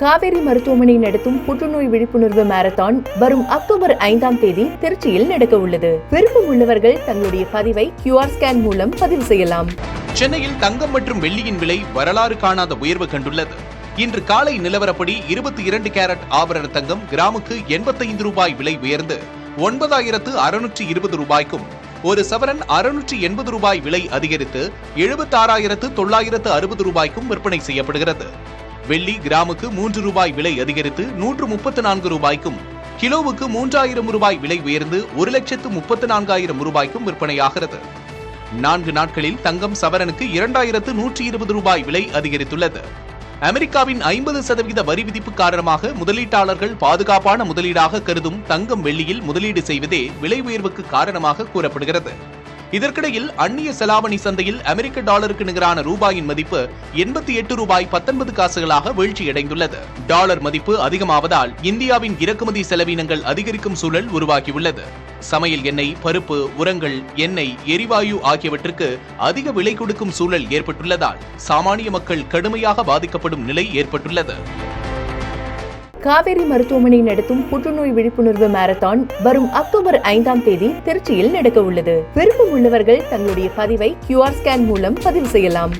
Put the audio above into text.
காவேரி மருத்துவமனை நடத்தும் புற்றுநோய் விழிப்புணர்வு மாரத்தான் வரும் அக்டோபர் 5ஆம் தேதி திருச்சியில் நடக்க உள்ளது. விருப்பம் உள்ளவர்கள் தங்களுடைய பதிவை QR ஸ்கேன் மூலம் பதிவு செய்யலாம். சென்னையில் தங்கம் மற்றும் வெள்ளியின் விலை வரலாறு காணாத உயர்வு கண்டுள்ளது. இன்று காலை நிலவரப்படி 22 கேரட் ஆபரண தங்கம் கிராமுக்கு 85 ரூபாய் விலை உயர்ந்து 9620 ரூபாய்க்கும், ஒரு சவரன் 680 ரூபாய் விலை அதிகரித்து 76,960 ரூபாய்க்கும் விற்பனை செய்யப்படுகிறது. வெள்ளி கிராமுக்கு 3 ரூபாய் விலை அதிகரித்து 134 ரூபாய்க்கும், கிலோவுக்கு 3000 ரூபாய் விலை உயர்ந்து 1,34,000 ரூபாய்க்கும் விற்பனையாகிறது. 4 நாட்களில் தங்கம் சவரனுக்கு 2,120 ரூபாய் விலை அதிகரித்துள்ளது. அமெரிக்காவின் 50% வரி விதிப்பு காரணமாக முதலீட்டாளர்கள் பாதுகாப்பான முதலீடாக கருதும் தங்கம் வெள்ளியில் முதலீடு செய்வதே விலை உயர்வுக்கு காரணமாக கூறப்படுகிறது. இதற்கிடையில் அந்நிய செலாவணி சந்தையில் அமெரிக்க டாலருக்கு நிகரான ரூபாயின் மதிப்பு 88 ரூபாய் 19 காசுகளாக வீழ்ச்சியடைந்துள்ளது. டாலர் மதிப்பு அதிகமாவதால் இந்தியாவின் இறக்குமதி செலவினங்கள் அதிகரிக்கும் சூழல் உருவாகியுள்ளது. சமையல் எண்ணெய், பருப்பு, உரங்கள், எண்ணெய், எரிவாயு ஆகியவற்றுக்கு அதிக விலை கொடுக்கும் சூழல் ஏற்பட்டுள்ளதால் சாமானிய மக்கள் கடுமையாக பாதிக்கப்படும் நிலை ஏற்பட்டுள்ளது. காவேரி மருத்துவமனை நடத்தும் புற்றுநோய் விழிப்புணர்வு மாரத்தான் வரும் அக்டோபர் 5ஆம் தேதி திருச்சியில் நடக்க உள்ளது. விருப்பம் உள்ளவர்கள் தங்களுடைய பதிவை QR ஸ்கேன் மூலம் பதிவு செய்யலாம்.